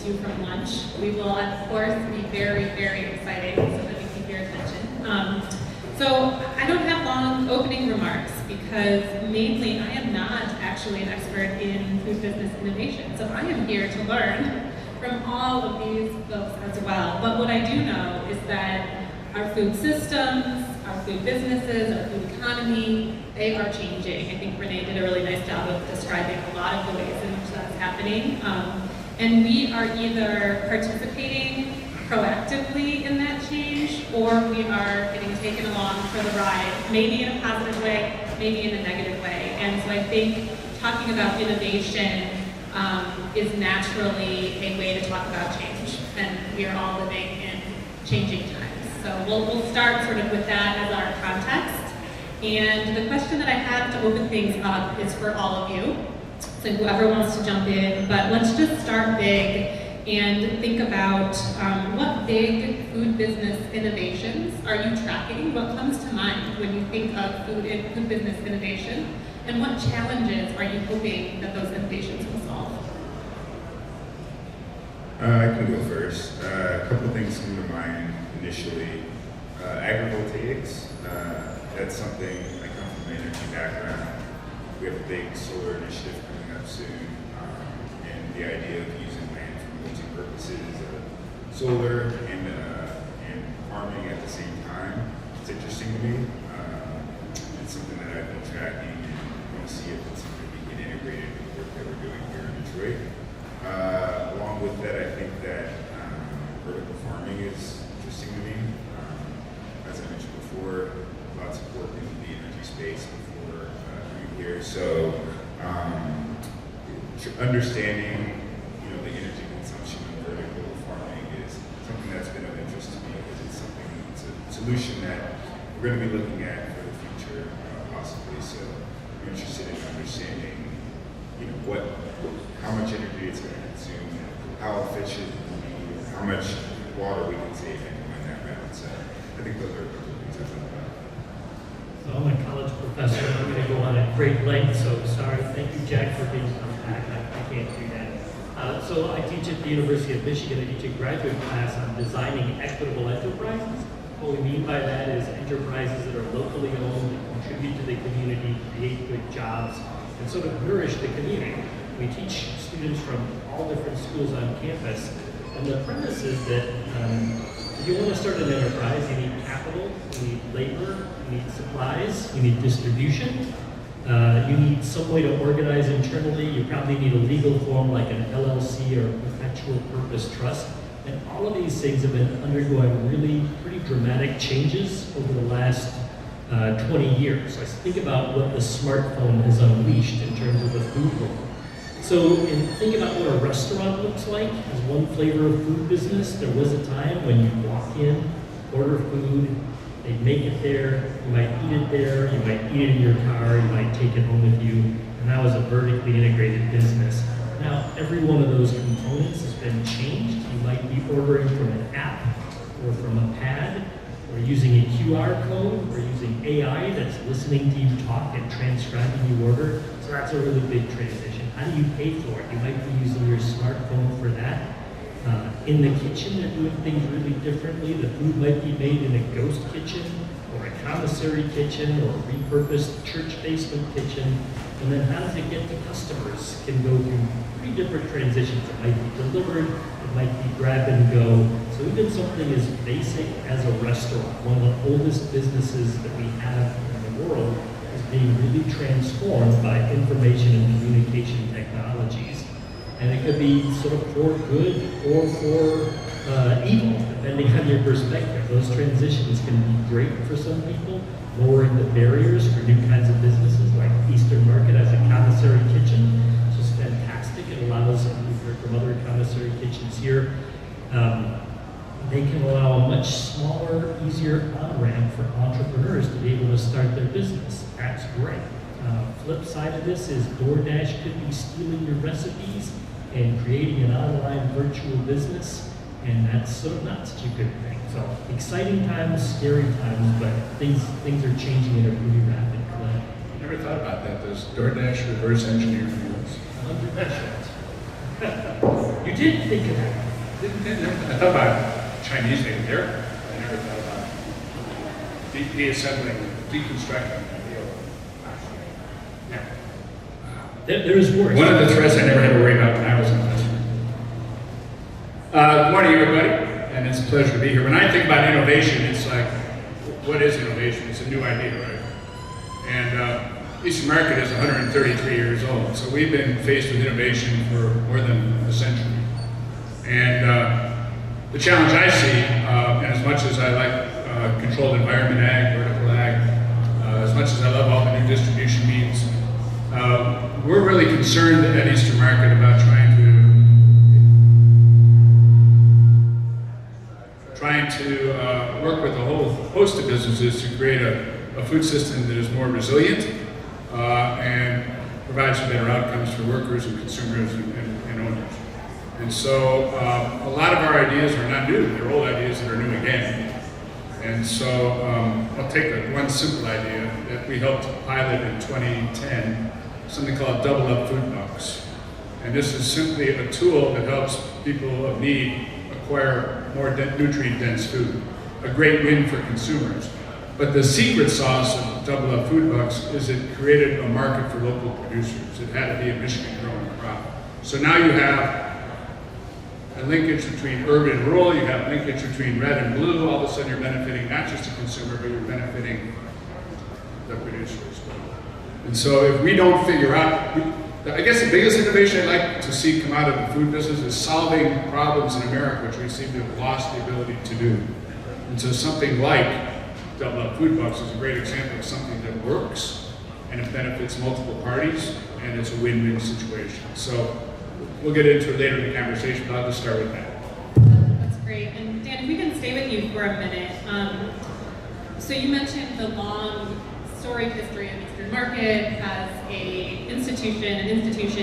do from lunch. We will, of course, be very, very exciting so that we keep your attention. So I don't have long opening remarks because mainly I am not actually an expert in food business innovation. So I am here to learn from all of these folks as well. But what I do know is that our food systems, our food businesses, our food economy, they are changing. I think Renee did a really nice job of describing a lot of the ways in which that's happening. And we are either participating proactively in that change, or we are getting taken along for the ride, maybe in a positive way, maybe in a negative way. And so I think talking about innovation is naturally a way to talk about change. And we are all living in changing times. So we'll start sort of with that as our context. And the question that I have to open things up is for all of you. So whoever wants to jump in, but let's just start big and think about what big food business innovations are you tracking? What comes to mind when you think of food business innovation? And what challenges are you hoping that those innovations will solve? I can go first. A couple of things come to mind initially. Agrivoltaics, that's something, I come from an energy background. We have a big solar initiative coming up soon, and the idea of using land for multi-purposes, solar and farming at the same time, it's interesting to me. It's something that I've been tracking and want to see if it's something we can integrate into the work that we're doing here in Detroit. Along with that, I think that vertical farming is interesting to me. As I mentioned before, lots of work in the energy space before coming here. So understanding, the energy consumption in vertical farming is something that's been of interest to me because it's a solution that we're going to be looking at for the future, possibly. So I'm interested in understanding, how much energy it's going to consume, how efficient it will be, how much water we can save and when that balance. I think those are a couple of things I thought about. So I'm a college professor. I'm going to go on at great length, so sorry. Thank you, Jack, for being on back. I can't do that. So I teach at the University of Michigan. I teach a graduate class on designing equitable enterprises. What we mean by that is enterprises that are locally owned, that contribute to the community, create good jobs, and sort of nourish the community. We teach students from all different schools on campus, and the premise is that if you want to start an enterprise, you need capital, you need labor, you need supplies, you need distribution, you need some way to organize internally. You probably need a legal form like an LLC or a perpetual purpose trust. And all of these things have been undergoing really pretty dramatic changes over the last 20 years. So I think about what the smartphone has unleashed in terms of the food world. So think about what a restaurant looks like as one flavor of food business. There was a time when you'd walk in, order food, they'd make it there, you might eat it there, you might eat it in your car, you might take it home with you, and that was a vertically integrated business. Now, every one of those components has been changed. You might be ordering from an app or from a pad, or using a QR code, or using AI that's listening to you talk and transcribing your order. So that's a really big transition. How do you pay for it? You might be using your smartphone for that. In the kitchen, they're doing things really differently. The food might be made in a ghost kitchen, or a commissary kitchen, or a repurposed church basement kitchen. And then how does it get to customers? Can go through three different transitions. It might be delivered, it might be grab and go. So even something as basic as a restaurant, one of the oldest businesses that we have in the world, is being really transformed by information and communication technologies. And it could be sort of for good or for evil, depending on your perspective. Those transitions can be great for some people, lowering the barriers for new kinds of businesses like Eastern Market as a commissary kitchen. It's just fantastic. It allows, we've heard from other commissary kitchens here, they can allow a much smaller, easier on-ramp for entrepreneurs to be able to start their business. That's great. Flip side of this is DoorDash could be stealing your recipes and creating an online virtual business, and that's sort of not such a good thing. So exciting times, scary times, but things are changing in a pretty rapid clip. Never thought about that. Does DoorDash reverse engineer meals? 100%. You did think of that. I thought about Chinese maybe there. I never thought about deassembling, deconstructing. Yeah. There is worse. One of the threats I never had to worry about when I was in business. Good morning, everybody, and it's a pleasure to be here. When I think about innovation, it's like, what is innovation? It's a new idea, right? And Eastern Market is 133 years old, so we've been faced with innovation for more than a century. And the challenge I see, and as much as I like controlled environment ag, vertical ag, as much as I love all the new distribution means, we're really concerned at Eastern Market about trying to work with a whole host of businesses to create a food system that is more resilient and provides some better outcomes for workers and consumers and owners. And so a lot of our ideas are not new, they're old ideas that are new again. And so I'll take one simple idea that we helped pilot in 2010, something called Double Up Food Box. And this is simply a tool that helps people of need acquire more nutrient-dense food. A great win for consumers. But the secret sauce of Double Up Food Box is it created a market for local producers. It had to be a Michigan-grown crop. So now you have a linkage between urban and rural, you have linkage between red and blue, all of a sudden you're benefiting not just the consumer, but you're benefiting the producer as well. And so if we don't figure out, I guess the biggest innovation I'd like to see come out of the food business is solving problems in America which we seem to have lost the ability to do. And so something like Double Up Food Box is a great example of something that works and it benefits multiple parties and it's a win-win situation. So we'll get into it later in the conversation, but I'll just start with that. That's great. And Dan, if we can stay with you for a minute. So you mentioned the long storied history of Eastern Market as an institution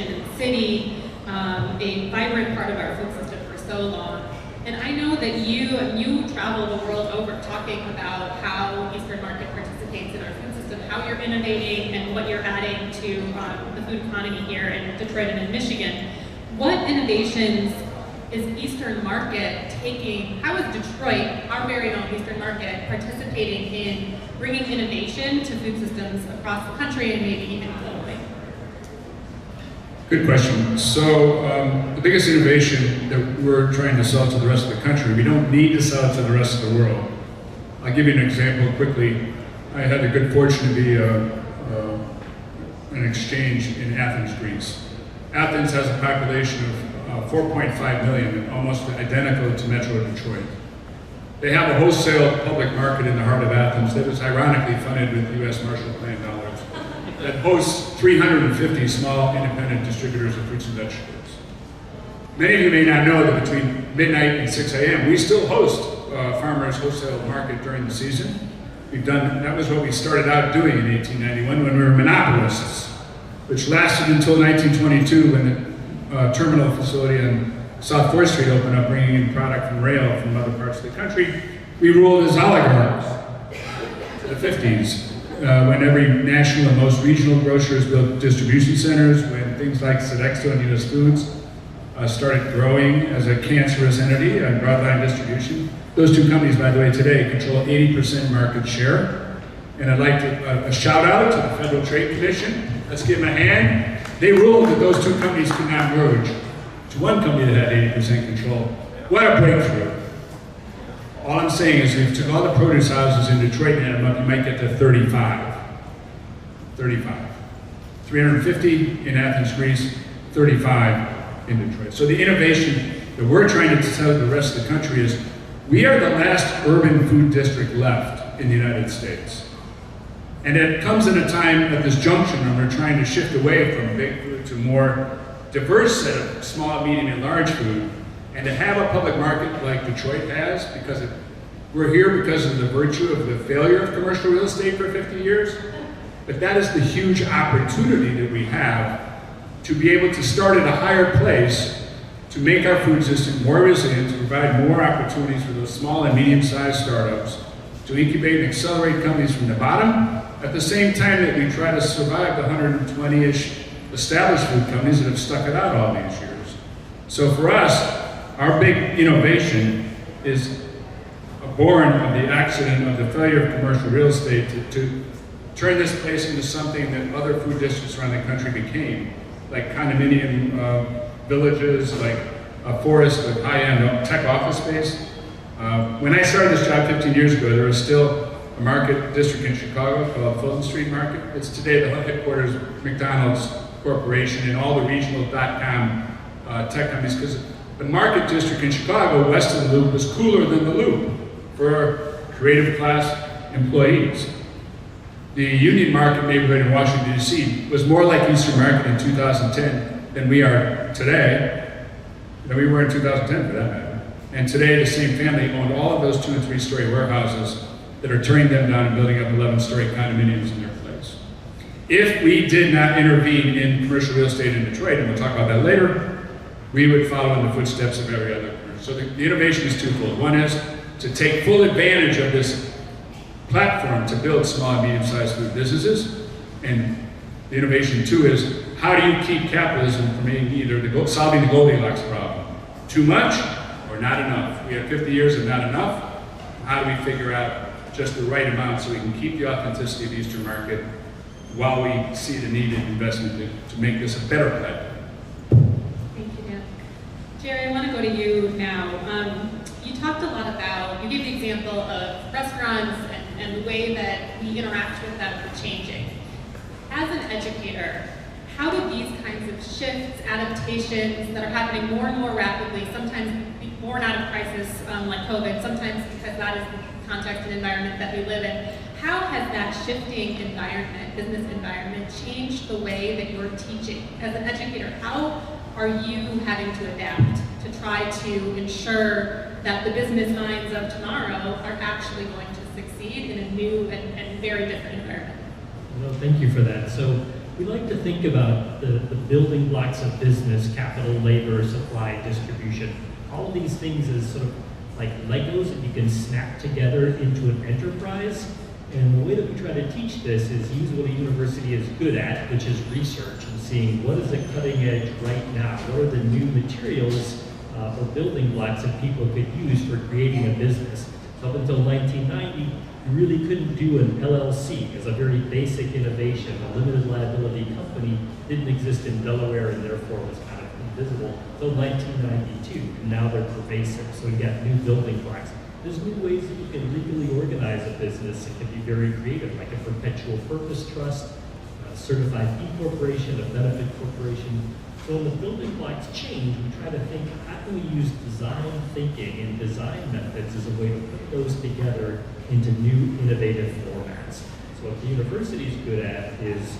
in the city, a vibrant part of our food system for so long. And I know that you travel the world over talking about how Eastern Market participates in our food system, how you're innovating and what you're adding to the food economy here in Detroit and in Michigan. What innovations is Eastern Market taking? How is Detroit, our very own Eastern Market, participating in bringing innovation to food systems across the country and maybe even globally? Good question. So the biggest innovation that we're trying to sell to the rest of the country, we don't need to sell it to the rest of the world. I'll give you an example quickly. I had the good fortune to be an exchange in Athens, Greece. Athens has a population of 4.5 million, almost identical to Metro Detroit. They have a wholesale public market in the heart of Athens that is ironically funded with U.S. Marshall Plan dollars that hosts 350 small independent distributors of fruits and vegetables. Many of you may not know that between midnight and 6 a.m. we still host farmers wholesale market during the season. That was what we started out doing in 1891 when we were monopolists, which lasted until 1922 when the terminal facility on South 4th Street opened up, bringing in product from rail from other parts of the country. We ruled as oligarchs to the 50s, when every national and most regional grocers built distribution centers, when things like Sodexo and US Foods started growing as a cancerous entity on broadline distribution. Those two companies, by the way, today control 80% market share. And I'd like to a shout out to the Federal Trade Commission. Let's give them a hand. They ruled that those two companies could not merge to one company that had 80% control. What a breakthrough. All I'm saying is if you took all the produce houses in Detroit and added them up, you might get to 35. 35. 350 in Athens, Greece, 35 in Detroit. So the innovation that we're trying to tell the rest of the country is we are the last urban food district left in the United States. And it comes at a time at this junction when we're trying to shift away from big food to more diverse set of small, medium, and large food. And to have a public market like Detroit has, because we're here because of the virtue of the failure of commercial real estate for 50 years, but that is the huge opportunity that we have to be able to start at a higher place to make our food system more resilient, to provide more opportunities for those small and medium-sized startups, to incubate and accelerate companies from the bottom, at the same time that we try to survive the 120-ish established food companies that have stuck it out all these years. So for us, our big innovation is born of the accident of the failure of commercial real estate to turn this place into something that other food districts around the country became, like condominium villages, like a forest with high-end tech office space. When I started this job 15 years ago, there was still a market district in Chicago called Fulton Street Market. It's today the headquarters of McDonald's Corporation and all the regional .com tech companies, because the market district in Chicago, west of the Loop, was cooler than the Loop for creative class employees. The Union Market neighborhood in Washington, D.C. was more like Eastern Market in 2010 than we are today, than we were in 2010 for that matter. And today, the same family owned all of those 2- and 3-story warehouses that are tearing them down and building up 11-story condominiums in their place. If we did not intervene in commercial real estate in Detroit, and we'll talk about that later, we would follow in the footsteps of every other commercial. So the innovation is twofold. One is to take full advantage of this platform to build small and medium-sized food businesses. And the innovation, two, is how do you keep capitalism from being either solving the Goldilocks problem? Too much or not enough? We have 50 years of not enough. How do we figure out just the right amount so we can keep the authenticity of the Eastern Market while we see the needed investment to make this a better platform? Thank you, Dan. Jerry, I want to go to you now. You talked a lot about, you gave the example of restaurants and the way that we interact with them changing. As an educator, how do these kinds of shifts, adaptations that are happening more and more rapidly, sometimes born out of crisis like COVID, sometimes because that is the context and environment that we live in, how has that shifting environment, business environment, changed the way that you're teaching? As an educator, how are you having to adapt to try to ensure that the business minds of tomorrow are actually going to succeed in a new and very different environment? Well, thank you for that. So we like to think about the building blocks of business: capital, labor, supply, distribution. All of these things as sort of like Legos that you can snap together into an enterprise. And the way that we try to teach this is use what a university is good at, which is research, and seeing what is the cutting edge right now. What are the new materials or building blocks that people could use for creating a business? So up until 1990, you really couldn't do an LLC as a very basic innovation. A limited liability company didn't exist in Delaware and therefore was kind of invisible until 1992. And now they're pervasive. So you got new building blocks. There's new ways that you can legally organize a business. It can be very creative, like a perpetual purpose trust, a certified B corporation, a benefit corporation. So when the building blocks change, we try to think, how can we use design thinking and design methods as a way to put those together into new innovative formats? So what the university is good at is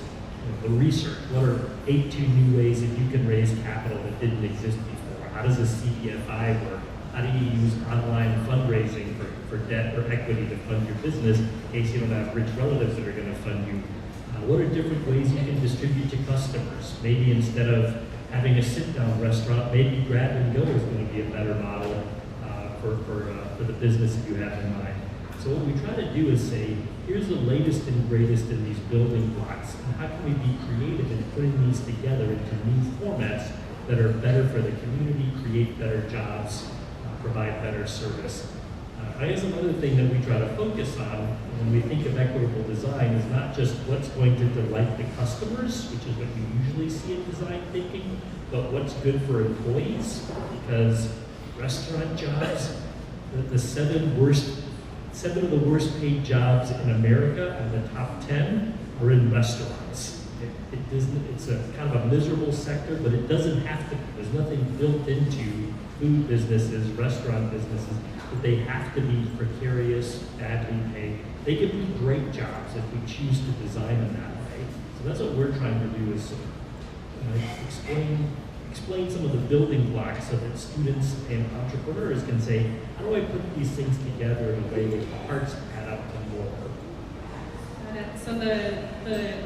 the research. What are 82 new ways that you can raise capital that didn't exist before? How does a CDFI work? How do you use online fundraising for debt or equity to fund your business in case you don't have rich relatives that are going to fund you? What are different ways you can distribute to customers? Maybe instead of having a sit-down restaurant, maybe grab and go is going to be a better model for the business that you have in mind. So what we try to do is say, here's the latest and greatest in these building blocks, and how can we be creative in putting these together into new formats that are better for the community, create better jobs, provide better service. I guess another thing that we try to focus on when we think of equitable design is not just what's going to delight the customers, which is what you usually see in design thinking, but what's good for employees, because restaurant jobs, the seven of the worst paid jobs in America, and the top 10 are in restaurants. It's a kind of a miserable sector, but it doesn't have to be. There's nothing built into food businesses, restaurant businesses, that they have to be precarious, badly paid. They can be great jobs if we choose to design them that way. So that's what we're trying to do, is explain some of the building blocks so that students and entrepreneurs can say, how do I put these things together in a way that the parts add up to more? Got it. So the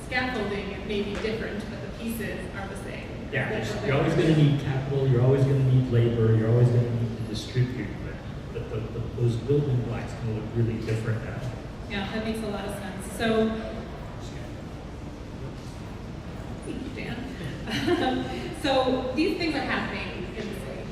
scaffolding may be different, but the pieces are the same. Yeah, you're always going to need capital, you're always going to need labor, you're always going to need to distribute, but those building blocks can look really different now. Yeah, that makes a lot of sense. So, thank you, Dan. So these things are happening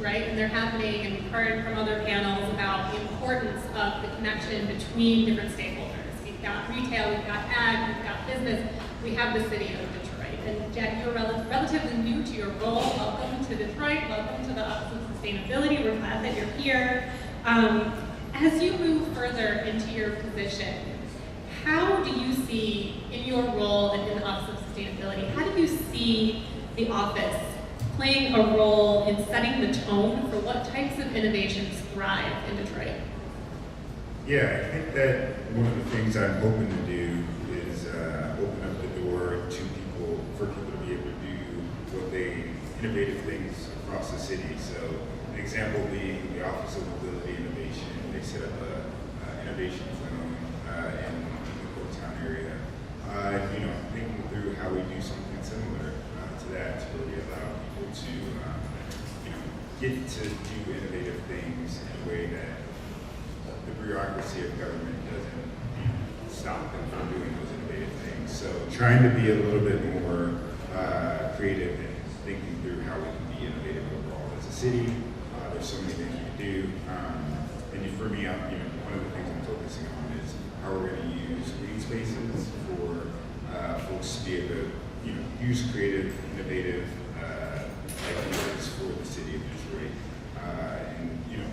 right? And they're happening, and we've heard from other panels about the importance of the connection between different stakeholders. We've got retail, we've got ag, we've got business, we have the city of Detroit. And Jack, you're relatively new to your role. Welcome to Detroit, welcome to the Office of Sustainability. We're glad that you're here. As you move further into your position, how do you see, in your role and in the Office of Sustainability, how do you see the office playing a role in setting the tone for what types of innovations thrive in Detroit? Yeah, I think that one of the things I'm hoping to do is open up the door to people, for people to be able to do innovative things across the city. So an example being the Office of Mobility Innovation. They set up a innovation zone in the Corktown area. Thinking through how we do something similar to that, to where we allow people to, get to do innovative things in a way that the bureaucracy of government doesn't stop them from doing those innovative things. So trying to be a little bit more creative and thinking through how we can be innovative overall as a city. There's so many things we can do. And for me, one of the things I'm focusing on is how we're going to use green spaces for folks to be able to, use creative, innovative ideas for the city of Detroit.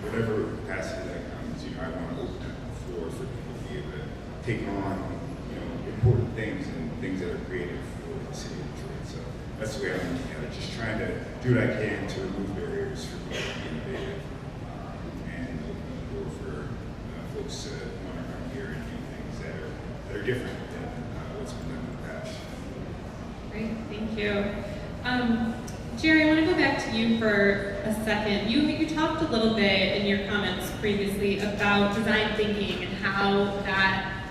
Whatever capacity that comes, I want to open up the floor for people to be able to take on, important things and things that are creative for the city of Detroit. So that's the way I'm looking at it. Just trying to do what I can to remove barriers for people to be innovative and open the door for folks to want to come here and do things that are different than what's been done in the past. Great, thank you. Jerry, I want to go back to you for a second. You talked a little bit in your comments previously about design thinking and how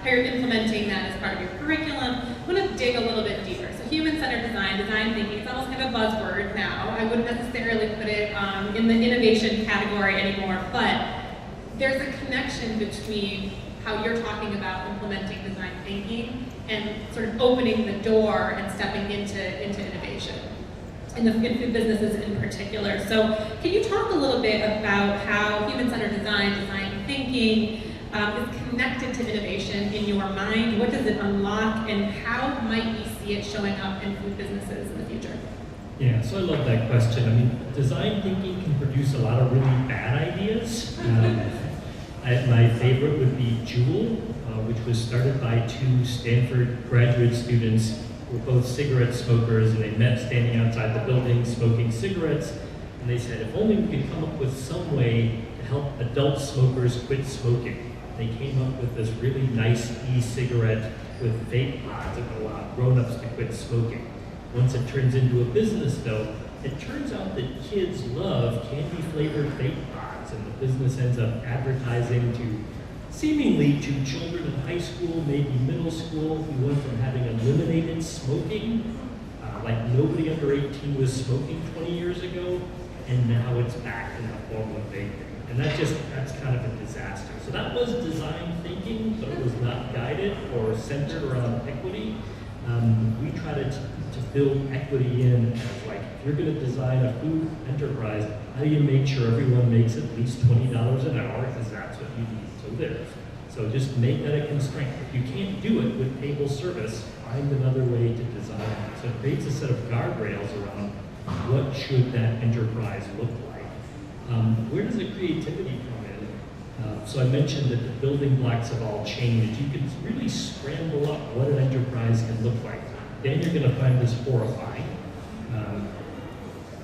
you're implementing that as part of your curriculum. I want to dig a little bit deeper. So human-centered design thinking, it's almost kind of a buzzword now. I wouldn't necessarily put it in the innovation category anymore, but there's a connection between how you're talking about implementing design thinking and sort of opening the door and stepping into innovation. In businesses in particular. So can you talk a little bit about how human-centered design thinking is connected to innovation in your mind? What does it unlock, and how might we see it showing up in food businesses in the future? Yeah, so I love that question. I mean, design thinking can produce a lot of really bad ideas. My favorite would be Jewel, which was started by 2 Stanford graduate students who were both cigarette smokers, and they met standing outside the building smoking cigarettes, and they said, if only we could come up with some way to help adult smokers quit smoking. They came up with this really nice e-cigarette with vape pods that would allow grown-ups to quit smoking. Once it turns into a business, though, it turns out that kids love candy-flavored vape pods, and the business ends up advertising seemingly to children in high school, maybe middle school, who went from having eliminated smoking, like nobody under 18 was smoking 20 years ago, and now it's back in the form of vaping. And that's kind of a disaster. So that was design thinking, but it was not guided or centered around equity. We try to build equity in as like, if you're going to design a food enterprise, how do you make sure everyone makes at least $20 an hour, because that's what you need to live. So just make that a constraint. If you can't do it with table service, find another way to design it. So it creates a set of guardrails around what should that enterprise look like. Where does the creativity come in? So I mentioned that the building blocks have all changed. You can really scramble up what an enterprise can look like. Then you're going to find this horrifying.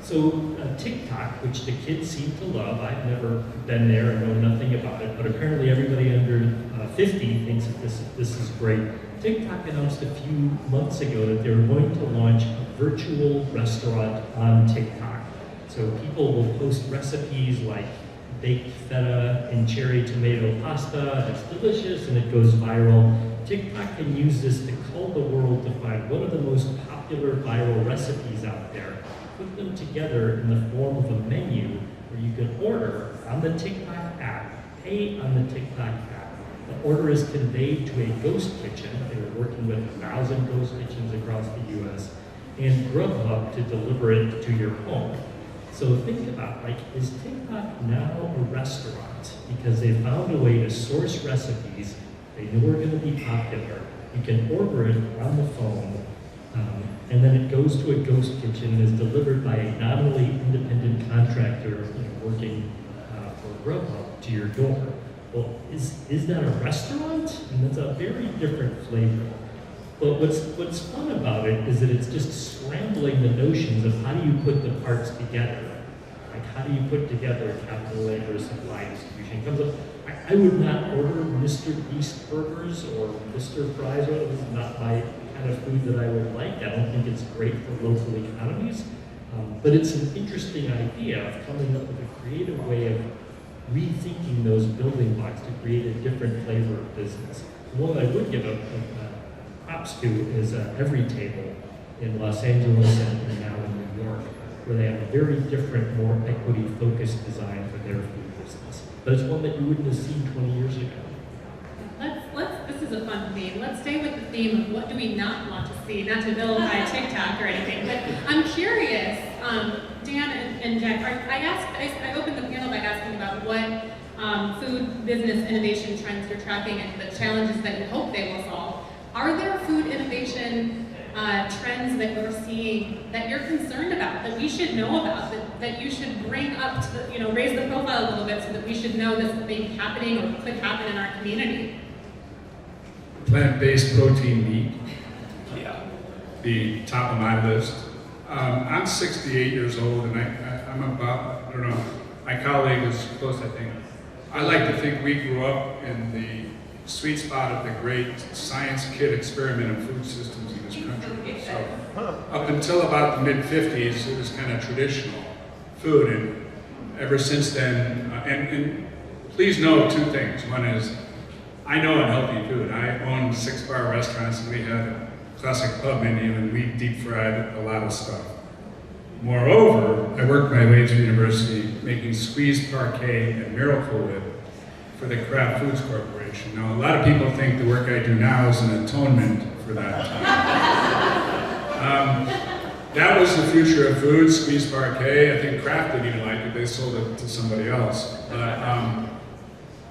So TikTok, which the kids seem to love, I've never been there and know nothing about it, but apparently everybody under 50 thinks that this is great. TikTok announced a few months ago that they were going to launch a virtual restaurant on TikTok. So people will post recipes like baked feta and cherry tomato pasta, it's delicious and it goes viral. TikTok can use this to cull the world to find what are the most popular viral recipes out there, put them together in the form of a menu where you can order on the TikTok app, pay on the TikTok app. The order is conveyed to a ghost kitchen. They're working with 1,000 ghost kitchens across the US, and Grubhub to deliver it to your home. So think about, like, is TikTok now a restaurant? Because they found a way to source recipes they knew were going to be popular. You can order it on the phone, and then it goes to a ghost kitchen and is delivered by a nominally independent contractor, working for Grubhub to your door. Well, is that a restaurant? And that's a very different flavor. But what's fun about it is that it's just scrambling the notions of how do you put the parts together. Like, how do you put together capital labor, supply, distribution? Comes up. I would not order Mr. Beast burgers or Mr. Fries. This is not my kind of food that I would like. I don't think it's great for local economies. But it's an interesting idea of coming up with a creative way of rethinking those building blocks to create a different flavor of business. One I would give a props to is Every Table in Los Angeles and now in New York, where they have a very different, more equity-focused design for their food business. But it's one that you wouldn't have seen 20 years ago. This is a fun theme. Let's stay with the theme of what do we not want to see, not to vilify TikTok or anything, but I'm curious, Dan and Jack, I opened the panel by asking about what food business innovation trends you're tracking and the challenges that you hope they will solve. Are there food innovation trends that you're seeing that you're concerned about, that we should know about, that you should bring up to the, raise the profile a little bit so that we should know this may be happening or could happen in our community? Plant-based protein meat. Yeah. The top of my list. I'm 68 years old, and I'm about, I don't know, my colleague is close, I think. I like to think we grew up in the sweet spot of the great science kit experiment in food systems in this country. So up until about the mid-50s, it was kind of traditional food, and ever since then, and please know two things. One is, I know unhealthy food. I own 6-bar restaurants, and we had a classic pub menu, and we deep fried a lot of stuff. Moreover, I worked my way to university making squeezed parquet and Miracle Whip for the Kraft Foods Corporation. Now, a lot of people think the work I do now is an atonement for that time. That was the future of food, squeezed parquet. I think Kraft didn't even like it. They sold it to somebody else. But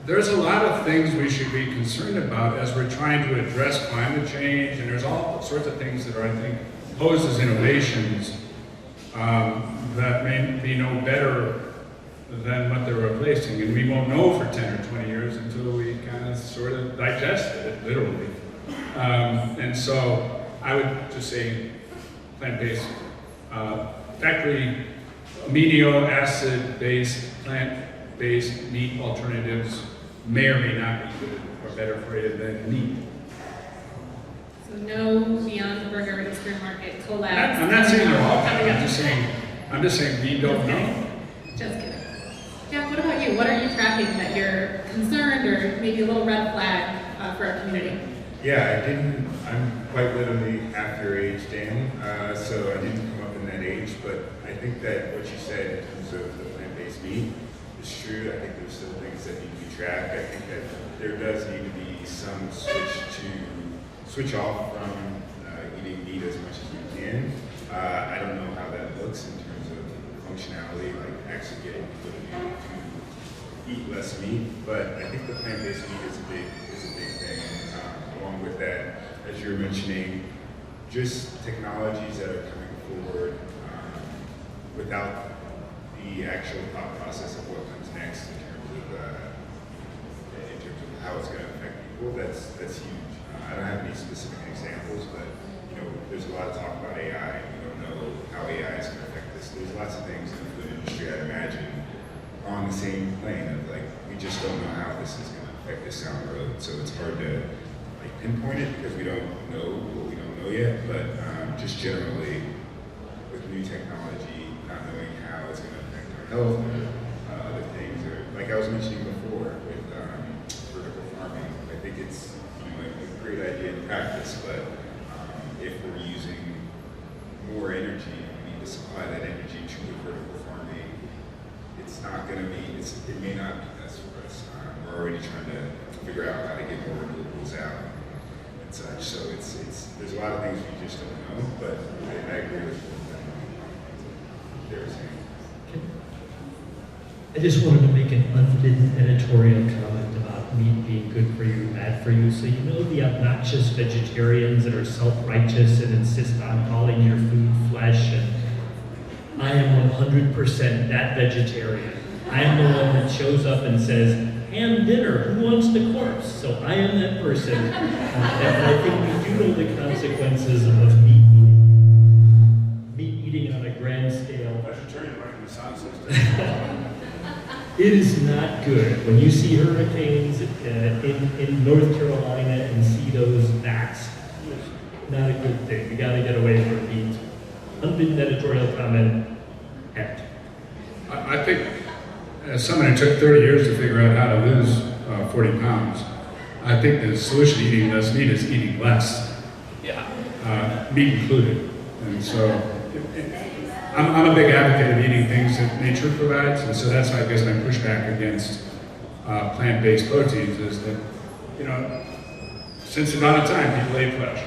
there's a lot of things we should be concerned about as we're trying to address climate change, and there's all sorts of things that are, I think, posed as innovations that may be no better than what they're replacing. And we won't know for 10 or 20 years until we kind of sort of digest it, literally. And so I would just say plant-based, factory amino acid-based, plant-based meat alternatives may or may not be good or better for you than meat. So no Beyond Burger Eastern Market collabs. I'm not saying they're all coming. I'm just saying we don't know. Just kidding. Jack, what about you? What are you tracking that you're concerned or maybe a little red flag for our community? Yeah, I'm quite literally half your age, Dan, so I didn't come up in that age, but I think that what you said in terms of the plant-based meat is true. I think there's still things that need to be tracked. I think that there does need to be some switch off from eating meat as much as we can. I don't know how that looks in terms of functionality, like actually getting people to eat less meat, but I think the plant-based meat is a big thing. Along with that, as you're mentioning, just technologies that are coming forward without the actual thought process of what comes next in terms of how it's going to affect people. That's huge. I don't have any specific examples, but there's a lot of talk about AI. We don't know how AI is going to affect this. There's lots of things in the food industry, I'd imagine, on the same plane of we just don't know how this is going to affect us down the road. So it's hard to pinpoint it because we don't know what we don't know yet. But just generally, with new technology, not knowing how it's going to affect our health, other things, or like I was mentioning before with vertical farming, I think it's a great idea in practice, but if we're using more energy, we need to supply that energy to the vertical farming. It's not going to be, it may not be best for us. We're already trying to figure out how to get more renewables out and such. So there's a lot of things we just don't know, but I agree with what they're saying. I just wanted to make an unbidden editorial comment about meat being good for you, bad for you. So you know the obnoxious vegetarians that are self-righteous and insist on calling your food flesh, and I am 100% that vegetarian. I am the one that shows up and says, ham dinner, who wants the corpse? So I am that person. And I think we do know the consequences of meat eating on a grand scale. Vegetarian right in the sound system. It is not good when you see hurricanes in North Carolina and see those bats. Not a good thing. We got to get away from meat. Unbidden editorial comment. End. I think, as someone who took 30 years to figure out how to lose 40 pounds, I think the solution to eating less meat is eating less. Yeah. Meat included. And so, I'm a big advocate of eating things that nature provides, and so that's why I guess my pushback against plant-based proteins is that, you know, since the dawn of time, people ate flesh.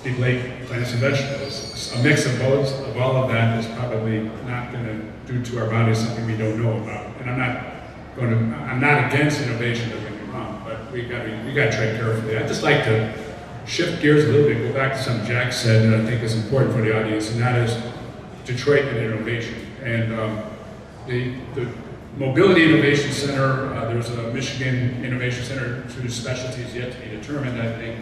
People ate plants and vegetables. A mix of both, of all of that, is probably not going to do to our bodies something we don't know about. And I'm not against innovation, don't get me wrong, but we got to tread carefully. I'd just like to shift gears a little bit, go back to something Jack said that I think is important for the audience, and that is Detroit and innovation. And the Mobility Innovation Center, there's a Michigan Innovation Center whose specialties yet to be determined, I think.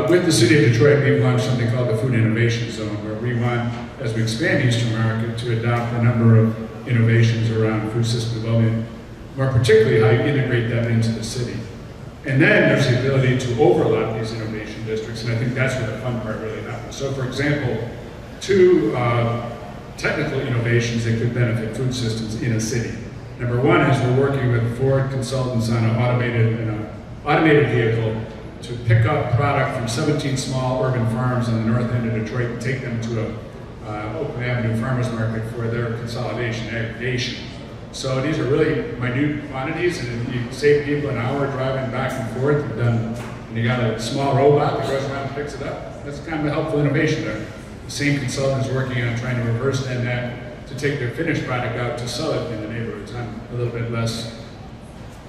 With the city of Detroit, we've launched something called the Food Innovation Zone, where we want, as we expand Eastern Market, to adopt a number of innovations around food system development, more particularly how you integrate them into the city. And then there's the ability to overlap these innovation districts, and I think that's where the fun part really happens. So for example, two technical innovations that could benefit food systems in a city. Number one is we're working with Ford consultants on an automated vehicle to pick up product from 17 small urban farms on the north end of Detroit and take them to a Oakland Avenue farmers market for their consolidation, aggregation. So these are really minute quantities, and you save people an hour driving back and forth. And you got a small robot that goes around and picks it up. That's kind of a helpful innovation there. The same consultant is working on trying to reverse then that to take their finished product out to sell it in the neighborhoods. I'm a little bit less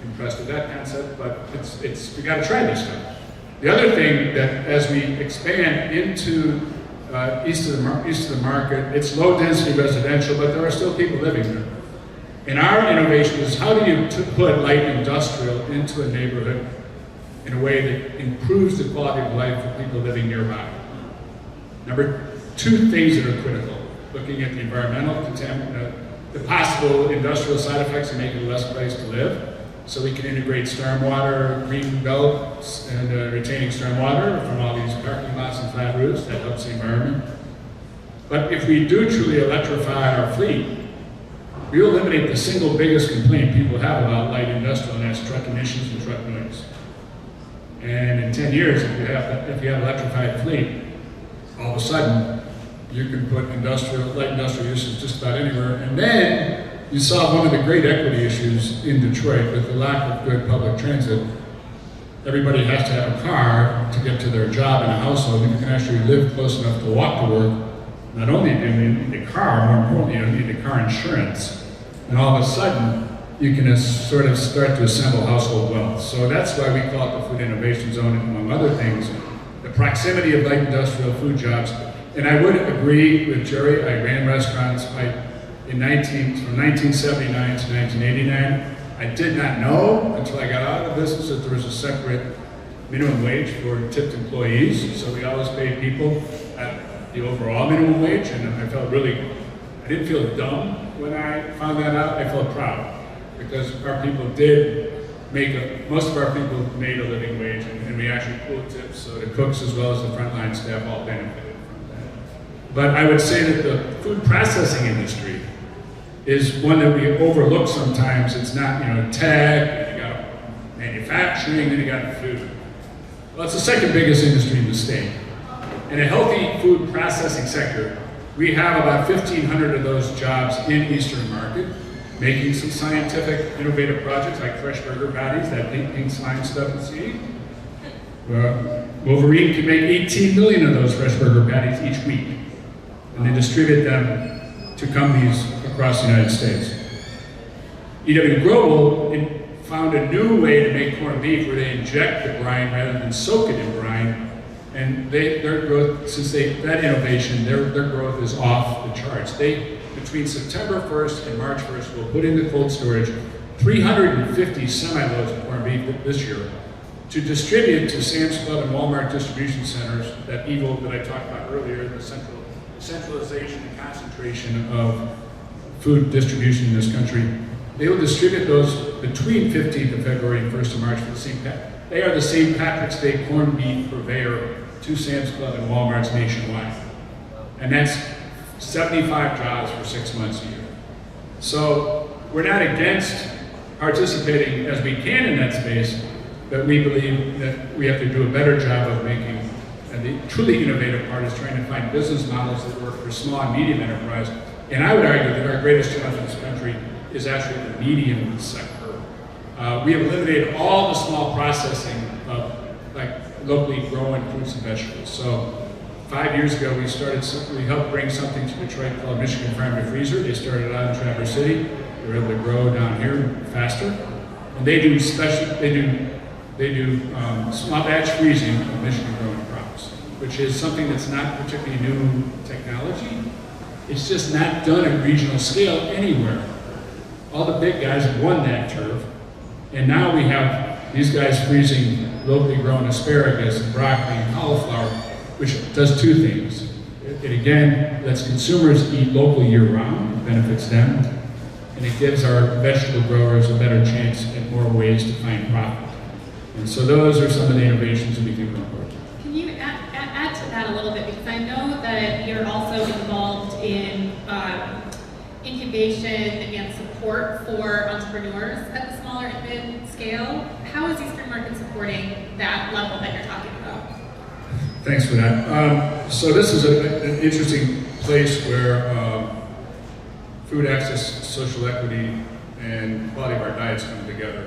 impressed with that concept, but we got to try this stuff. The other thing that as we expand into east of the market, it's low density residential, but there are still people living there. And our innovation is how do you put light industrial into a neighborhood in a way that improves the quality of life for people living nearby. Number two things that are critical, looking at the environmental contaminant, the possible industrial side effects of making it a less place to live. So we can integrate stormwater, green belts, and retaining stormwater from all these parking lots and flat roofs. That helps the environment. But if we do truly electrify our fleet, we will eliminate the single biggest complaint people have about light industrial, and that's truck emissions and truck noise. And in 10 years, if you have electrified fleet, all of a sudden, you can put light industrial uses just about anywhere. And then you solve one of the great equity issues in Detroit with the lack of good public transit. Everybody has to have a car to get to their job in a household, and you can actually live close enough to walk to work. Not only do you need a car, more importantly, you need the car insurance. And all of a sudden, you can sort of start to assemble household wealth. So that's why we call it the Food Innovation Zone, and among other things, the proximity of light industrial food jobs. And I would agree with Jerry. I ran restaurants from 1979 to 1989. I did not know until I got out of the business that there was a separate minimum wage for tipped employees. So we always paid people at the overall minimum wage, and I didn't feel dumb when I found that out. I felt proud because our people most of our people made a living wage, and we actually pulled tips, so the cooks as well as the frontline staff all benefited from that. But I would say that the food processing industry is one that we overlook sometimes. It's not, tech, and you got manufacturing, and you got food. Well, it's the second biggest industry in the state. In a healthy food processing sector, we have about 1,500 of those jobs in Eastern Market, making some scientific, innovative projects like fresh burger patties, that pink slime stuff you see. Wolverine can make 18 million of those fresh burger patties each week, and they distribute them to companies across the United States. EW Global found a new way to make corned beef where they inject the brine rather than soak it in brine. And their growth, since that innovation, their growth is off the charts. They, between September 1st and March 1st, will put into cold storage 350 semi-loads of corned beef this year to distribute to Sam's Club and Walmart distribution centers, that evil that I talked about earlier, the centralization and concentration of food distribution in this country. They will distribute those between 15th of February and 1st of March for the St. They are the St. Patrick's Day corned beef purveyor to Sam's Club and Walmart's nationwide. And that's 75 jobs for 6 months a year. So we're not against participating as we can in that space, but we believe that we have to do a better job of making, and the truly innovative part is trying to find business models that work for small and medium enterprise. And I would argue that our greatest challenge in this country is actually the medium sector. We have eliminated all the small processing of like locally grown fruits and vegetables. So 5 years ago, we helped bring something to Detroit called Michigan Farm to Freezer. They started out in Traverse City. They were able to grow down here faster. And they do small batch freezing of Michigan grown crops, which is something that's not particularly new technology. It's just not done at regional scale anywhere. All the big guys have won that turf. And now we have these guys freezing locally grown asparagus and broccoli and cauliflower, which does two things. It again lets consumers eat local year-round, it benefits them, and it gives our vegetable growers a better chance at more ways to find profit. And so those are some of the innovations that we think are important. Can you add to that a little bit? Because I know that you're also involved in incubation and support for entrepreneurs at the smaller and mid scale. How is Eastern Market supporting that level that you're talking about? Thanks for that. So this is an interesting place where food access, social equity, and quality of our diets come together.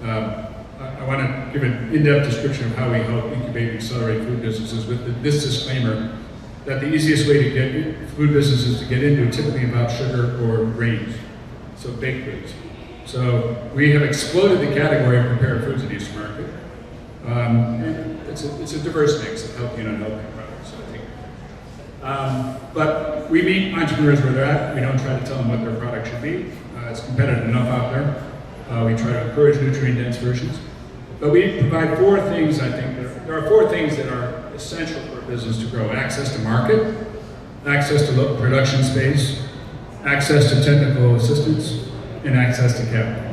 I want to give an in-depth description of how we help incubate and accelerate food businesses with this disclaimer that the easiest way to get food businesses to get into typically involve sugar or grains, so baked goods. So we have exploded the category of prepared foods at Eastern Market. It's a diverse mix of healthy and unhealthy products, I think. But we meet entrepreneurs where they're at. We don't try to tell them what their product should be. It's competitive enough out there. We try to encourage nutrient-dense versions. But we provide four things, I think. There are four things that are essential for a business to grow. Access to market, access to local production space, access to technical assistance, and access to capital.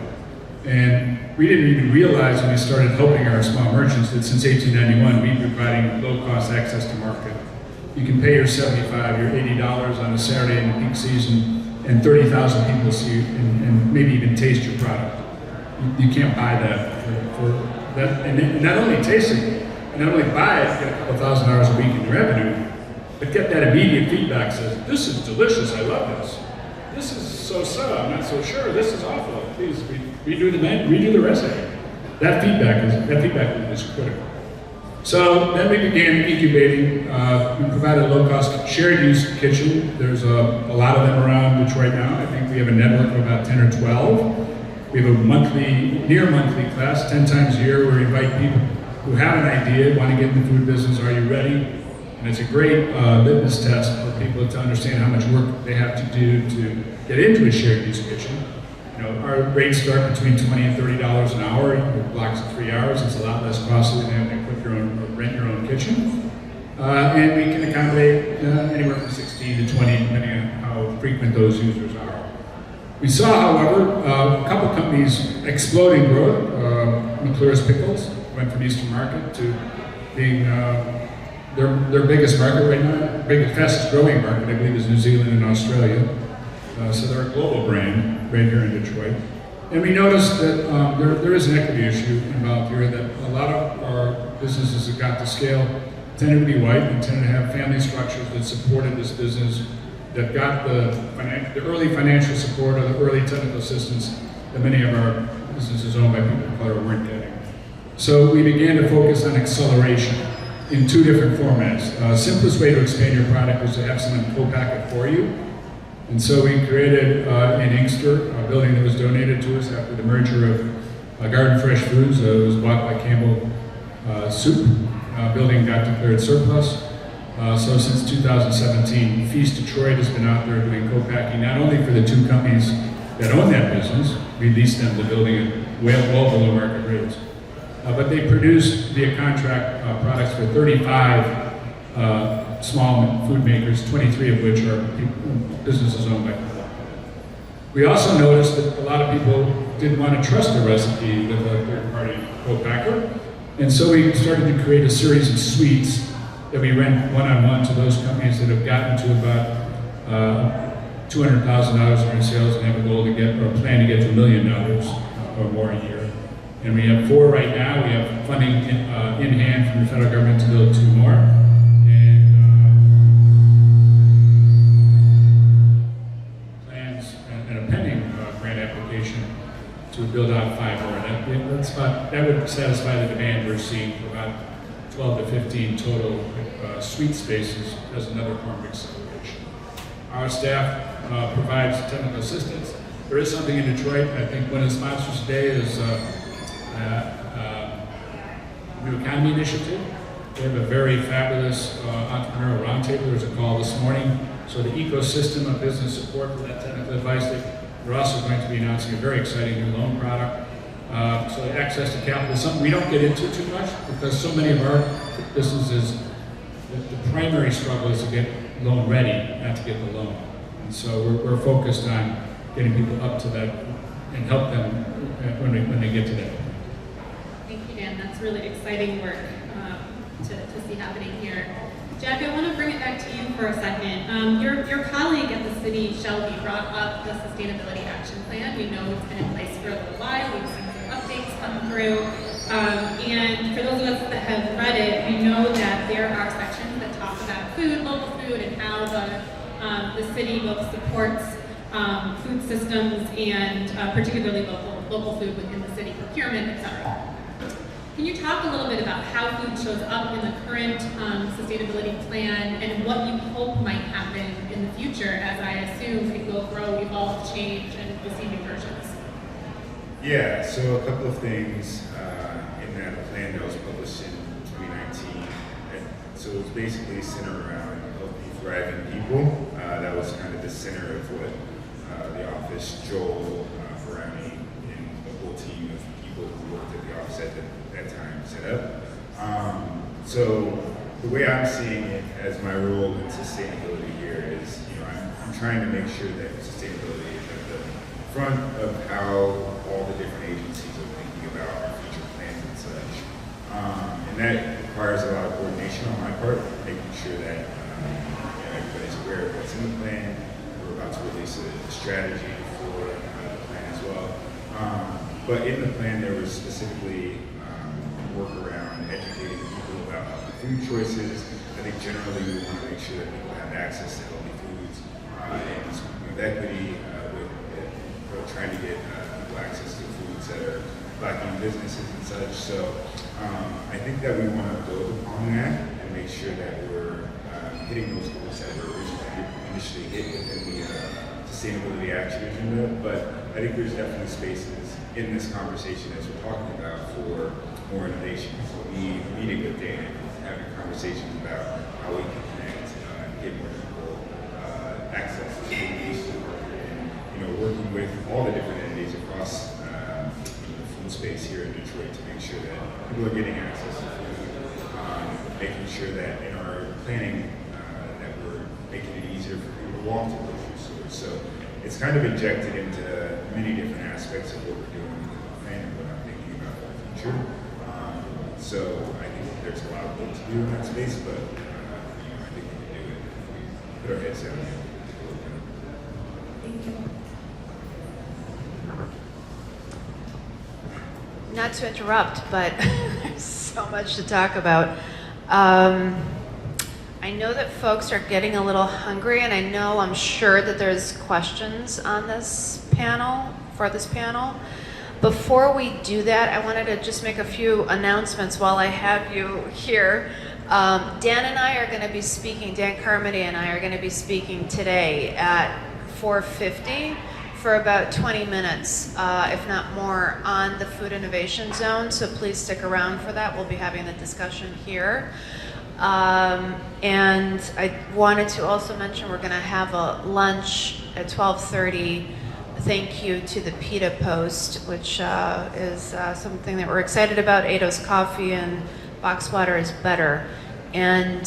And we didn't even realize when we started helping our small merchants that since 1891, we've been providing low-cost access to market. You can pay your $75, your $80 on a Saturday in the peak season, and 30,000 people see you and maybe even taste your product. You can't buy that for that. And not only taste it, and not only buy it, get a couple $1,000s a week in revenue, but get that immediate feedback says, this is delicious, I love this. This is so-so, I'm not so sure, this is awful. Please redo the recipe. That feedback is critical. So then we began incubating. We provided a low-cost shared use kitchen. There's a lot of them around Detroit now. I think we have a network of about 10 or 12. We have a near monthly class, 10 times a year, where we invite people who have an idea, want to get in the food business, are you ready? And it's a great litmus test for people to understand how much work they have to do to get into a shared use kitchen. You know, our rates start between $20 and $30 an hour, with blocks of 3 hours. It's a lot less costly than having to cook your own or rent your own kitchen. And we can accommodate anywhere from 16 to 20, depending on how frequent those users are. We saw, however, a couple companies exploding growth. McClure's Pickles went from Eastern Market to being their biggest market right now. Fastest growing market, I believe, is New Zealand and Australia. So they're a global brand right here in Detroit. And we noticed that there is an equity issue involved here, that a lot of our businesses that got to scale tended to be white and tended to have family structures that supported this business, that got the early financial support or the early technical assistance that many of our businesses owned by people of color weren't getting. So we began to focus on acceleration in two different formats. Simplest way to expand your product is to have someone co-pack it for you. And so we created in Inkster, a building that was donated to us after the merger of Garden Fresh Foods. It was bought by Campbell Soup. Building got declared surplus. So since 2017, Feast Detroit has been out there doing co-packing, not only for the two companies that own that business, we leased them the building at well below market rates, but they produce via contract products for 35 small food makers, 23 of which are businesses owned by people. We also noticed that a lot of people didn't want to trust the recipe with a third-party co-packer, and so we started to create a series of suites that we rent one-on-one to those companies that have gotten to about $200,000 in sales and have a goal to get, or a plan to get to $1 million or more a year. And we have 4 right now. We have funding in hand from the federal government to build 2 more. And plans and a pending grant application to build out 5 more. That would satisfy the demand we're seeing for about 12 to 15 total suite spaces as another form of acceleration. Our staff provides technical assistance. There is something in Detroit. I think one of the sponsors today is New Economy Initiative. They have a very fabulous entrepreneurial roundtable. There was a call this morning. So the ecosystem of business support for that technical advice. They're also going to be announcing a very exciting new loan product. So access to capital is something we don't get into too much because so many of our businesses, the primary struggle is to get loan ready, not to get the loan. And so we're focused on getting people up to that and help them when they get to that. Thank you, Dan. That's really exciting work to see happening here. Jack, I want to bring it back to you for a second. Your colleague at the city, Shelby, brought up the Sustainability Action Plan. We know it's been in place for a little while. We've seen some updates come through. And for those of us that have read it, we know that there are sections that talk about food, local food, and how the city both supports food systems and particularly local food within the city procurement, et cetera. Can you talk a little bit about how food shows up in the current sustainability plan and what you hope might happen in the future, as I assume it will grow, evolve, change, and we'll see new versions? Yeah, so a couple of things in that plan that was published in 2019. So it was basically centered around healthy, thriving people. That was kind of the center of what the office, Joel, Ferrani, and the whole team of people who worked at the office at that time set up. So the way I'm seeing it as my role in sustainability here is, I'm trying to make sure that sustainability is at the front of how all the different agencies are thinking about our future plans and such. And that requires a lot of coordination on my part, making sure that everybody's aware of what's in the plan. We're about to release a strategy for the plan as well. But in the plan, there was specifically work around educating people about food choices. I think generally we want to make sure that people have access to healthy foods and with equity, with trying to get people access to foods that are Black-owned businesses and such. So I think that we want to build upon that and make sure that we're hitting those goals that were initially hit within the sustainability action agenda. But I think there's definitely spaces in this conversation as we're talking about for more innovation. So we need a good data, having conversations about how we can connect and get more people access to food and working with all the different entities across the food space here in Detroit to make sure that people are getting access to food, making sure that in our planning that we're making it easier for people to walk to grocery stores. So it's kind of injected into many different aspects of what we're doing in the plan and what I'm thinking about for the future. So I think there's a lot of work to do in that space, but I think we can do it if we put our heads down. Thank you. Not to interrupt, but there's so much to talk about. I know that folks are getting a little hungry, and I'm sure that there's questions on this panel, for this panel. Before we do that, I wanted to just make a few announcements while I have you here. Dan and I are going to be speaking, Dan Carmody and I are going to be speaking today at 4:50 for about 20 minutes, if not more, on the Food Innovation Zone. So please stick around for that. We'll be having the discussion here. And I wanted to also mention we're going to have a lunch at 12:30. Thank you to the PETA Post, which is something that we're excited about. Ato's Coffee and Box Water is better. And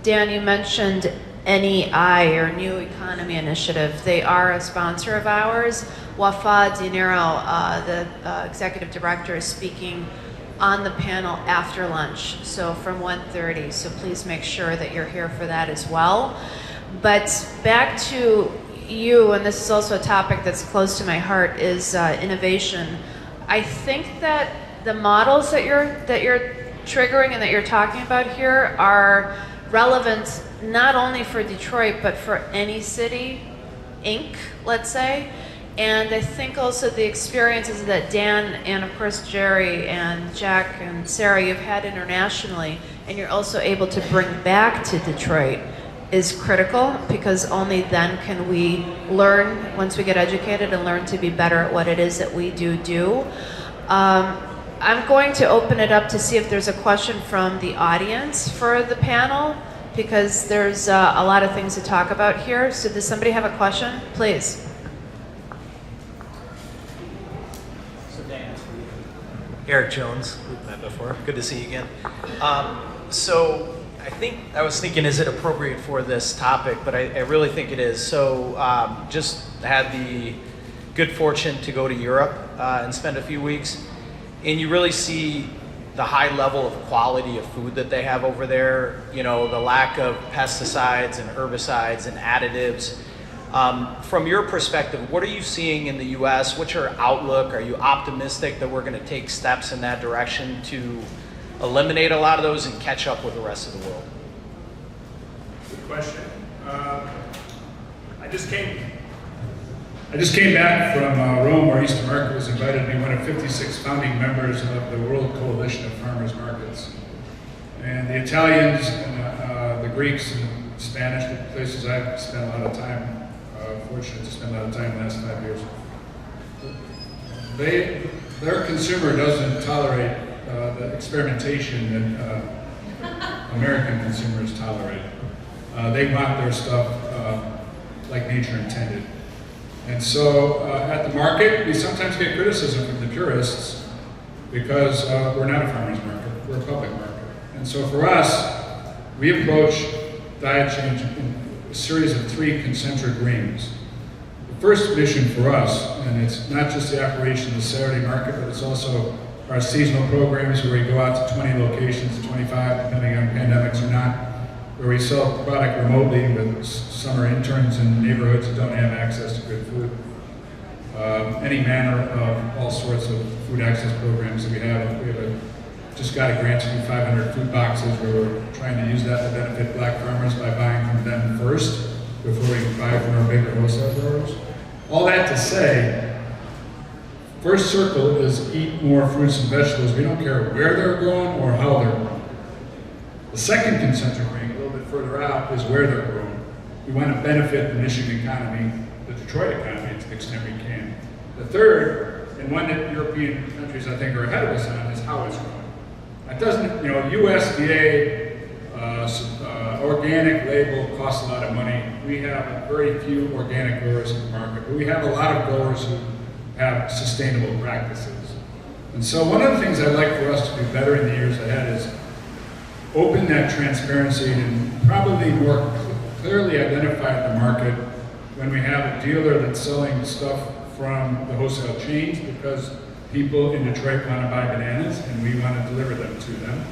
Dan, you mentioned NEI, or New Economy Initiative. They are a sponsor of ours. Wafa Dinero, the executive director, is speaking on the panel after lunch, so from 1:30. So please make sure that you're here for that as well. But back to you, and this is also a topic that's close to my heart, is innovation. I think that the models that you're triggering and that you're talking about here are relevant not only for Detroit, but for any city, Inc., let's say. And I think also the experiences that Dan and of course Jerry and Jack and Sarah you've had internationally, and you're also able to bring back to Detroit, is critical, because only then can we learn, once we get educated, and learn to be better at what it is that we do. I'm going to open it up to see if there's a question from the audience for the panel, because there's a lot of things to talk about here. So does somebody have a question? Please. Eric Jones, we've met before. Good to see you again. So I was thinking, is it appropriate for this topic? But I really think it is. So just had the good fortune to go to Europe and spend a few weeks, and you really see the high level of quality of food that they have over there. You know, the lack of pesticides and herbicides and additives. From your perspective, what are you seeing in the U.S.? What's your outlook? Are you optimistic that we're going to take steps in that direction to eliminate a lot of those and catch up with the rest of the world? Good question. I just came back from Rome, where East America was invited to be one of 56 founding members of the World Coalition of Farmers Markets. And the Italians and the Greeks and the Spanish, the places I've spent a lot of time, fortunate to spend a lot of time in the last 5 years, their consumer doesn't tolerate the experimentation that American consumers tolerate. They want their stuff like nature intended. And so at the market, we sometimes get criticism from the purists because we're not a farmer's market, we're a public market. And so for us, we approach diet change in a series of 3 concentric rings. The first mission for us, and it's not just the operation of the Saturday market, but it's also our seasonal programs where we go out to 20 locations, 25, depending on pandemics or not, where we sell product remotely with summer interns in neighborhoods that don't have access to good food. Any manner of all sorts of food access programs that we have. Just got a grant to do 500 food boxes where we're trying to use that to benefit black farmers by buying from them first before we can buy from our bigger wholesale growers. All that to say, first circle is eat more fruits and vegetables. We don't care where they're grown or how they're grown. The second concentric ring, a little bit further out, is where they're grown. We want to benefit the Michigan economy, the Detroit economy to the extent we can. The third, and one that European countries I think are ahead of us on, is how it's grown. That doesn't, USDA organic label costs a lot of money. We have very few organic growers in the market, but we have a lot of growers who have sustainable practices. And so one of the things I'd like for us to do better in the years ahead is open that transparency and probably more clearly identify the market when we have a dealer that's selling stuff from the wholesale chains, because people in Detroit want to buy bananas and we want to deliver them to them,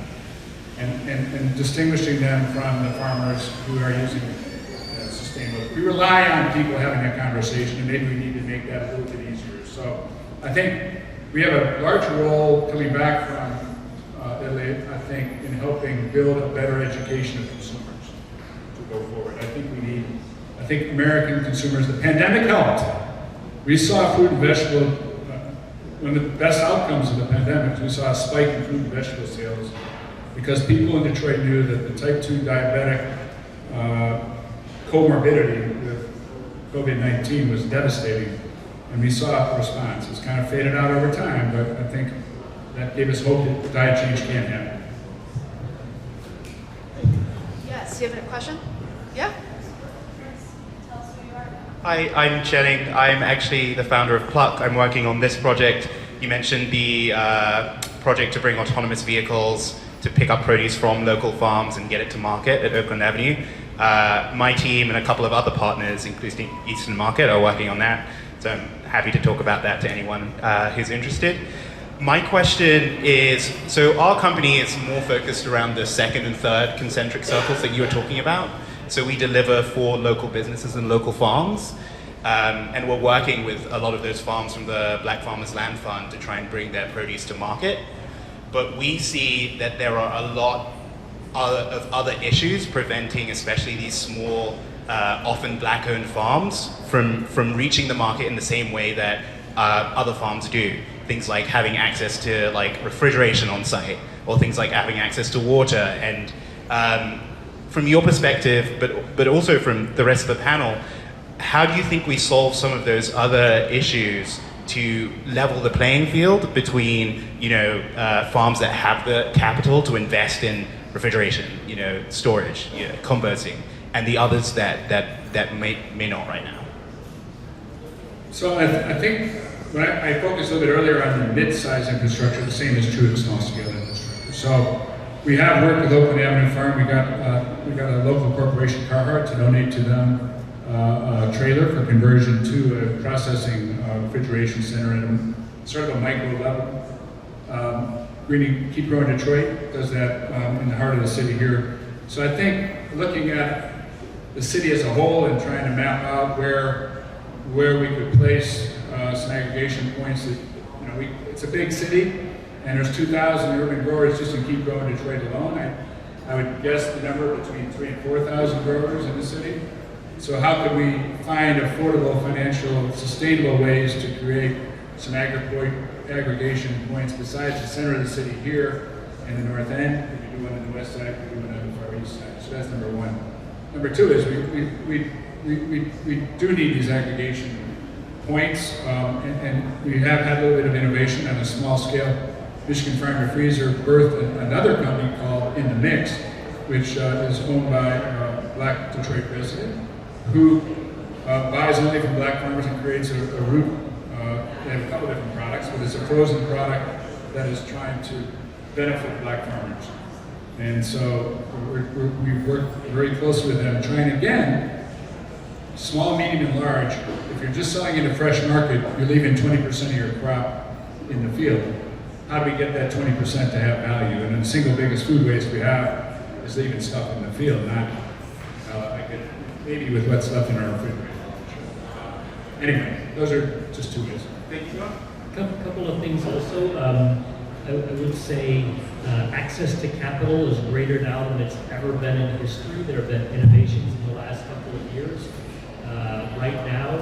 and distinguishing them from the farmers who are using sustainable. We rely on people having a conversation, and maybe we need to make that a little bit easier. So I think we have a large role coming back from Italy, I think, in helping build a better education of consumers to go forward. I think American consumers, the pandemic helped. We saw fruit and vegetable, one of the best outcomes of the pandemic, we saw a spike in fruit and vegetable sales because people in Detroit knew that the type 2 diabetic comorbidity with COVID-19 was devastating, and we saw a response. It's kind of faded out over time, but I think that gave us hope that diet change can happen. Yes, you have a question? Yeah? Hi, I'm Channing. I'm actually the founder of Pluck. I'm working on this project. You mentioned the project to bring autonomous vehicles to pick up produce from local farms and get it to market at Oakland Avenue. My team and a couple of other partners, including Eastern Market, are working on that. So I'm happy to talk about that to anyone who's interested. My question is, so our company is more focused around the second and third concentric circles that you were talking about. So we deliver for local businesses and local farms. And we're working with a lot of those farms from the Black Farmers Land Fund to try and bring their produce to market. But we see that there are a lot of other issues preventing especially these small, often black-owned farms from reaching the market in the same way that other farms do. Things like having access to like refrigeration on site, or things like having access to water. And from your perspective, but also from the rest of the panel, how do you think we solve some of those other issues to level the playing field between, farms that have the capital to invest in refrigeration, storage, composting, and the others that may not right now? So I think when I focused a little bit earlier on the mid-size infrastructure, the same is true of small-scale infrastructure. So we have worked with Oakland Avenue Farm. We got a local corporation, Carhartt, to donate to them a trailer for conversion to a processing refrigeration center at a sort of a micro level. Keep Growing Detroit does that in the heart of the city here. So I think looking at the city as a whole and trying to map out where we could place some aggregation points that, it's a big city, and there's 2,000 urban growers just in Keep Growing Detroit alone. I would guess the number between 3,000 and 4,000 growers in the city. So how could we find affordable, financial, sustainable ways to create some aggregation points besides the center of the city here in the north end? We could do one on the west side, we could do one on the far east side. So that's number one. Number two is we do need these aggregation points, and we have had a little bit of innovation on a small scale. Michigan Farmer Freezer birthed another company called In the Mix, which is owned by a Black Detroit resident who buys only from black farmers and creates a root. They have a couple different products, but it's a frozen product that is trying to benefit black farmers. And so we've worked very closely with them, trying again, small, medium, and large. If you're just selling in a fresh market, you're leaving 20% of your crop in the field. How do we get that 20% to have value? And the single biggest food waste we have is leaving stuff in the field, not maybe with what's left in our refrigerator. Anyway, those are just two ways. Thank you. A couple of things also. I would say access to capital is greater now than it's ever been in history. There have been innovations in the last couple of years. Right now,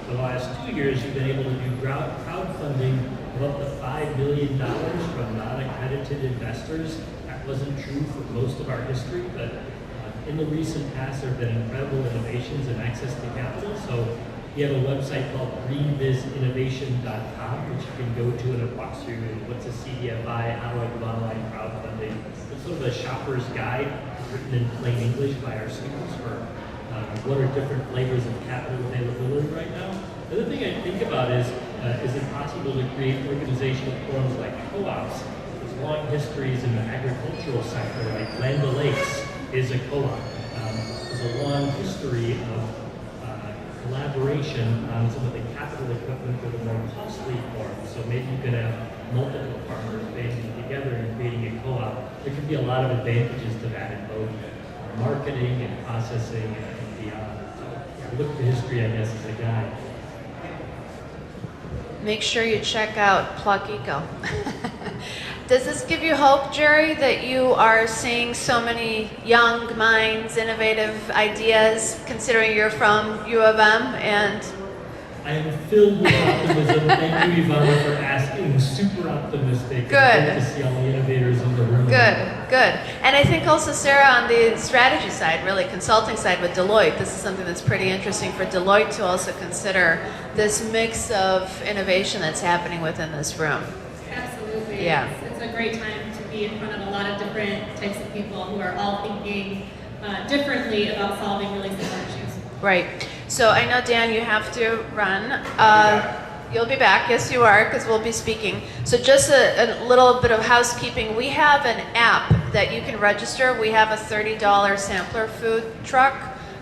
for the last 2 years, you've been able to do crowdfunding of up to $5 million from non-accredited investors. That wasn't true for most of our history, but in the recent past, there have been incredible innovations and access to capital. So we have a website called revisitinnovation.com, which you can go to, and it walks through what's a CDFI, how do I do online crowdfunding. It's sort of a shopper's guide written in plain English by our students for what are different flavors of capital availability right now. The other thing I think about is it possible to create organizational forms like co-ops? There's long histories in the agricultural sector, like Land O'Lakes is a co-op. There's a long history of collaboration on some of the capital equipment for the more costly forms. So maybe you could have multiple partners banding together and creating a co-op. There could be a lot of advantages to that in both marketing and processing and beyond. So yeah, look to history, I guess, as a guide. Make sure you check out Pluck Eco. Does this give you hope, Jerry, that you are seeing so many young minds, innovative ideas, considering you're from U of M? And I am filled with optimism. Thank you, Ivana, for asking. Super optimistic. Good. And great to see all the innovators in the room. Good. And I think also, Sarah, on the strategy side, really consulting side with Deloitte, this is something that's pretty interesting for Deloitte to also consider this mix of innovation that's happening within this room. Absolutely. Yeah. It's a great time to be in front of a lot of different types of people who are all thinking differently about solving really similar issues. Right. So I know, Dan, you have to run. You'll be back. Yes, you are, because we'll be speaking. So just a little bit of housekeeping. We have an app that you can register. We have a $30 sampler food truck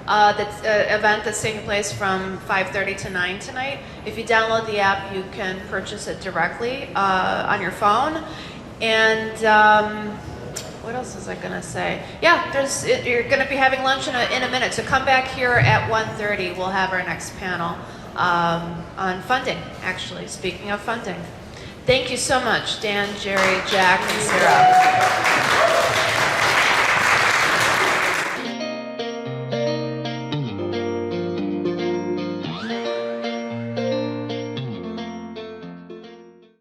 that's an event that's taking place from 5:30 to 9 tonight. If you download the app, you can purchase it directly on your phone. And what else was I going to say? Yeah, you're going to be having lunch in a minute. So come back here at 1:30. We'll have our next panel on funding, actually, speaking of funding. Thank you so much, Dan, Jerry, Jack, and Sarah.